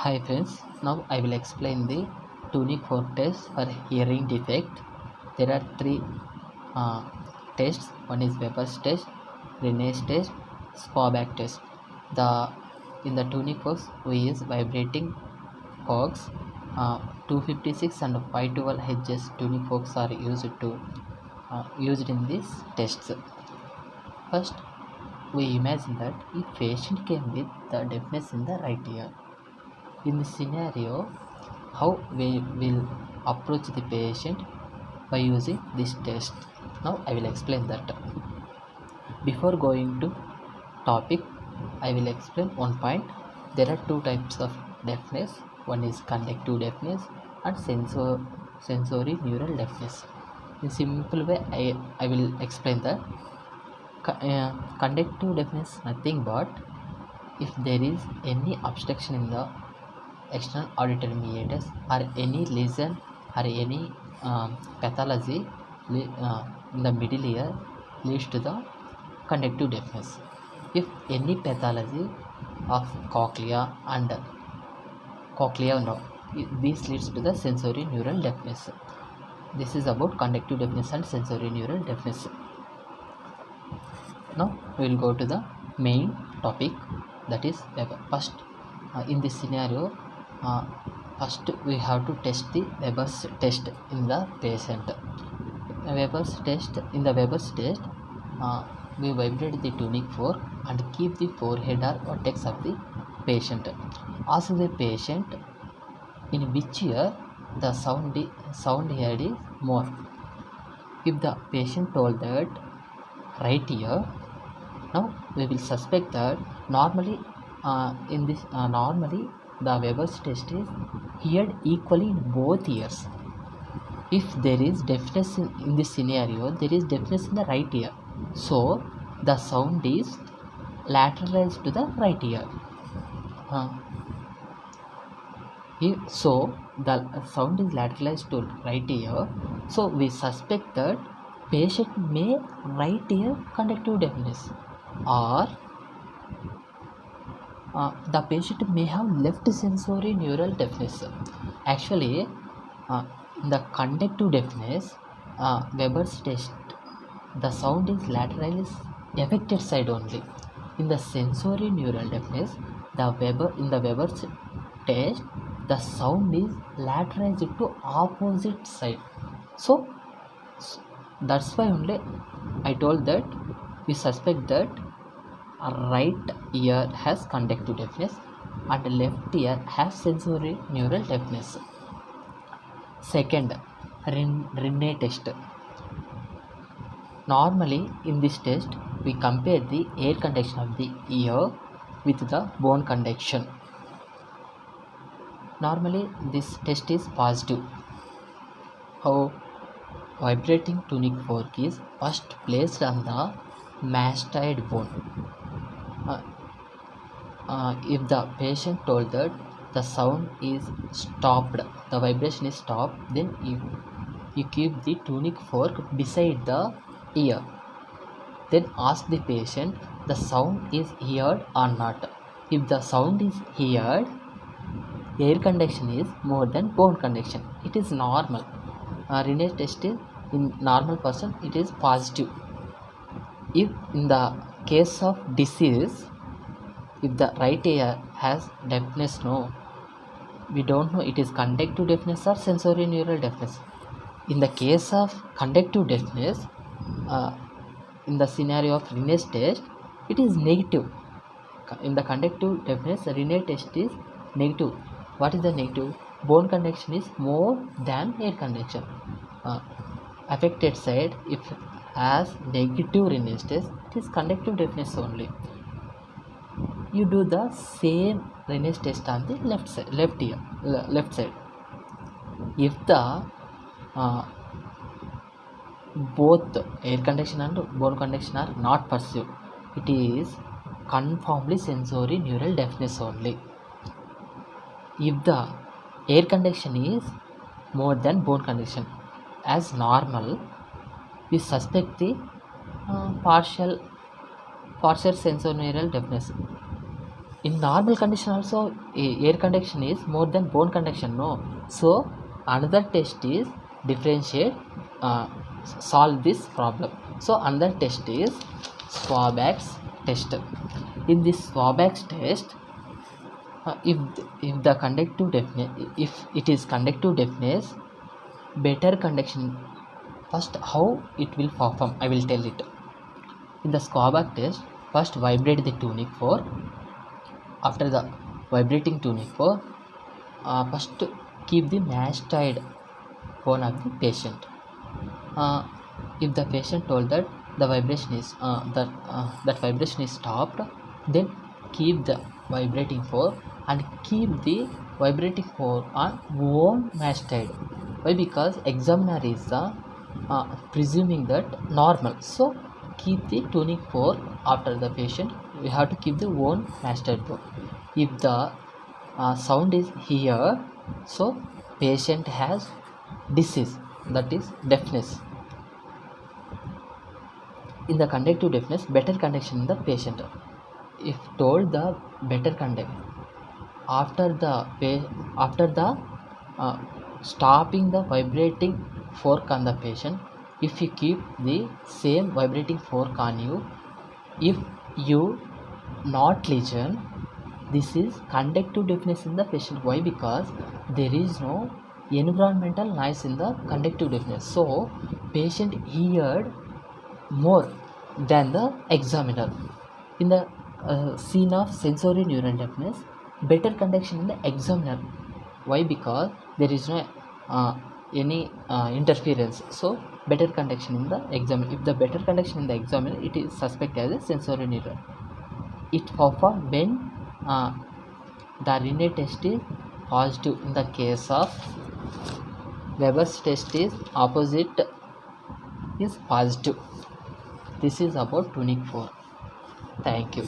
Hi friends, now I will explain the tuning fork test for hearing defect. There are three uh, tests. One is Weber's test, Rinne's test, Spawback test. The in the tuning forks we use vibrating forks. 256 and 512 Hz tuning forks are used in these tests. First, we imagine that if patient came with the deafness in the right ear. In this scenario, how we will approach the patient by using this test. Now I will explain that. Before going to topic, I will explain one point. There are two types of deafness. One is conductive deafness and sensory neural deafness. In simple way, I will explain that. Conductive deafness nothing but if there is any obstruction in the external auditory meatus or any lesion or any pathology in the middle ear leads to the conductive deafness. If any pathology of cochlea no, this leads to the sensory neural deafness. This is about conductive deafness and sensory neural deafness. Now we will go to the main topic, that is first in this scenario. First we have to test the Weber's test in the patient. In the Weber's test, we vibrate the tuning fork and keep the forehead or vertex of the patient. Ask the patient in which ear the sound heard is more. If the patient told that right ear, now we will suspect that normally the Weber's test is heard equally in both ears. If there is deafness in this scenario, there is deafness in the right ear, so the sound is lateralized to the right ear. So the sound is lateralized to right ear, so we suspect that patient may right ear conductive deafness, or the patient may have left sensory neural deafness. Actually, in the conductive deafness, Weber's test, the sound is lateralized affected side only. In the sensory neural deafness, in the Weber's test, the sound is lateralized to opposite side. So that's why only I told that we suspect that right ear has conductive deafness and left ear has sensory neural deafness. Second, Rinne test. Normally in this test we compare the air conduction of the ear with the bone conduction. Normally this test is positive. How? Vibrating tuning fork is first placed on the mastoid bone. If the patient told that the sound is stopped, the vibration is stopped, then you keep the tuning fork beside the ear. Then ask the patient the sound is heard or not. If the sound is heard, air conduction is more than bone conduction. It is normal. Rinne test is in normal person, it is positive. If in the case of disease, if the right ear has deafness, no, we don't know it is conductive deafness or sensory neural deafness. In the case of conductive deafness, in the scenario of Rinne's test, it is negative. In the conductive deafness, Rinne test is negative. What is the negative? Bone conduction is more than air conduction. Affected side, if has negative Rinne's test, it is conductive deafness only. You do the same Rinne's test on the left side. If the both air conduction and bone conduction are not perceived, it is confirmedly sensory neural deafness only. If the air conduction is more than bone conduction, as normal, we suspect the partial sensorineural deafness. in normal condition also air conduction is more than bone conduction, no. So another test is differentiate, uh, solve this problem. So another test is Swabax test. In this Swabax test, if the conductive deafness, if it is conductive deafness, better conduction, first how it will perform I will tell it. In the Swabax test, first vibrate the tunic fork. After the vibrating tunic fork, first keep the mastoid bone of the patient. If the patient told that the vibration is that vibration is stopped, then keep the vibrating fork and keep the vibrating fork on own mastoid. Why? Because examiner is presuming that normal, so keep the tunic fork after the patient. We have to keep the own mastoid bone. If the sound is here, so patient has disease, that is deafness. In the conductive deafness, better conduction in the patient. If told the better conduct after the stopping the vibrating fork on the patient, if you keep the same vibrating fork on you, if you not listen, this is conductive deafness in the patient. Why? Because there is no environmental noise in the conductive deafness, so patient heard more than the examiner. In the scene of sensory neural deafness, better conduction in the examiner. Why? Because there is no any interference, so better conduction in the examiner. If the better conduction in the examiner, it is suspected as a sensory neural. It perform when the Rene test is positive. In the case of Weber's test is opposite, is positive. This is about tunic fork. Thank you.